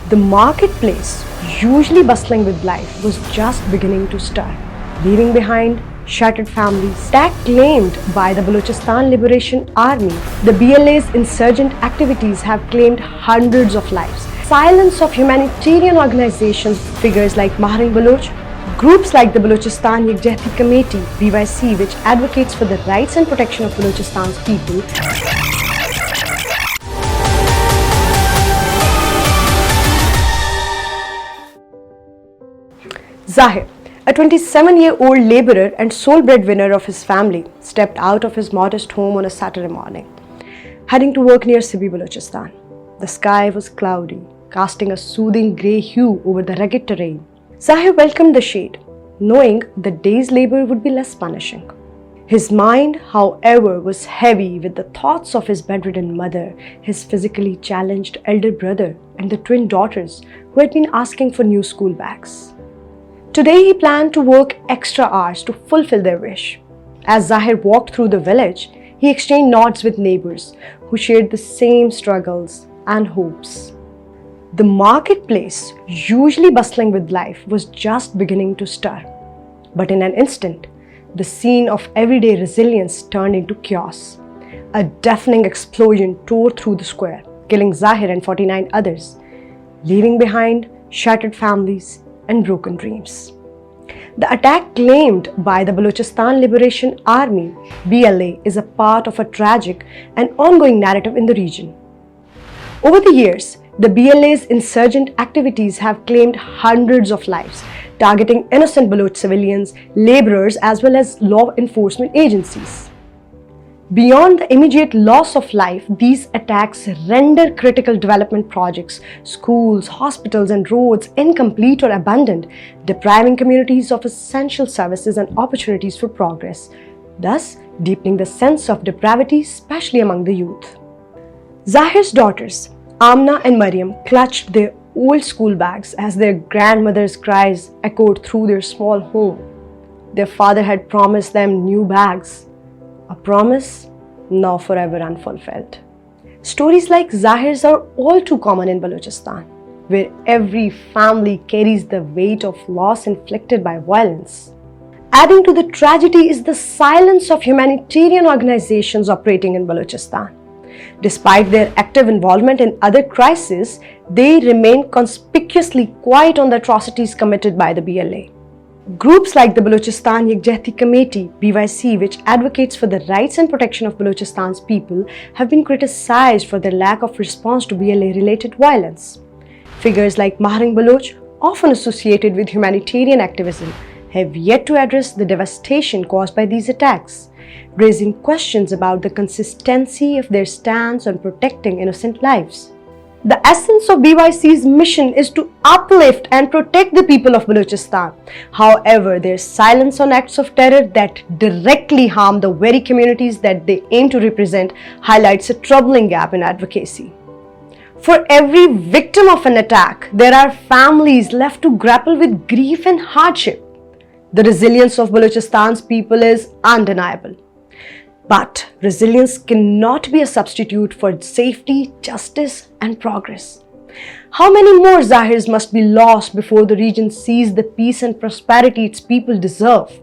The marketplace, usually bustling with life, was just beginning to stir, leaving behind shattered families. Attack claimed by the Balochistan Liberation Army, the BLA's insurgent activities have claimed hundreds of lives. Silence of humanitarian organizations, figures like Mahring Baloch, groups like the Balochistan Yekjehati Committee (BYC), which advocates for the rights and protection of Balochistan's people. Zahir, a 27-year-old laborer and sole breadwinner of his family, stepped out of his modest home on a Saturday morning, heading to work near Sibi, Balochistan. The sky was cloudy, casting a soothing grey hue over the rugged terrain. Zahir welcomed the shade, knowing the day's labor would be less punishing. His mind, however, was heavy with the thoughts of his bedridden mother, his physically challenged elder brother, and the twin daughters who had been asking for new school bags. Today he planned to work extra hours to fulfill their wish. As Zahir walked through the village, he exchanged nods with neighbors who shared the same struggles and hopes. The marketplace, usually bustling with life, was just beginning to stir. But in an instant, the scene of everyday resilience turned into chaos. A deafening explosion tore through the square, killing Zahir and 49 others, leaving behind shattered families and broken dreams. The attack claimed by the Balochistan Liberation Army (BLA) is a part of a tragic and ongoing narrative in the region. Over the years, the BLA's insurgent activities have claimed hundreds of lives, targeting innocent Baloch civilians, laborers, as well as law enforcement agencies. Beyond the immediate loss of life, these attacks render critical development projects, schools, hospitals, and roads incomplete or abandoned, depriving communities of essential services and opportunities for progress, thus deepening the sense of depravity, especially among the youth. Zahir's daughters, Amna and Mariam, clutched their old school bags as their grandmother's cries echoed through their small home. Their father had promised them new bags, a promise now forever unfulfilled. Stories like Zahir's are all too common in Balochistan, where every family carries the weight of loss inflicted by violence. Adding to the tragedy is the silence of humanitarian organizations operating in Balochistan. Despite their active involvement in other crises, they remain conspicuously quiet on the atrocities committed by the BLA. Groups like the Balochistan Yekjehati Committee (BYC), which advocates for the rights and protection of Balochistan's people, have been criticized for their lack of response to BLA-related violence. Figures like Mahring Baloch, often associated with humanitarian activism, have yet to address the devastation caused by these attacks, raising questions about the consistency of their stance on protecting innocent lives. The essence of BYC's mission is to uplift and protect the people of Balochistan. However, their silence on acts of terror that directly harm the very communities that they aim to represent highlights a troubling gap in advocacy. For every victim of an attack, there are families left to grapple with grief and hardship. The resilience of Balochistan's people is undeniable. But resilience cannot be a substitute for safety, justice, and progress. How many more Zahirs must be lost before the region sees the peace and prosperity its people deserve?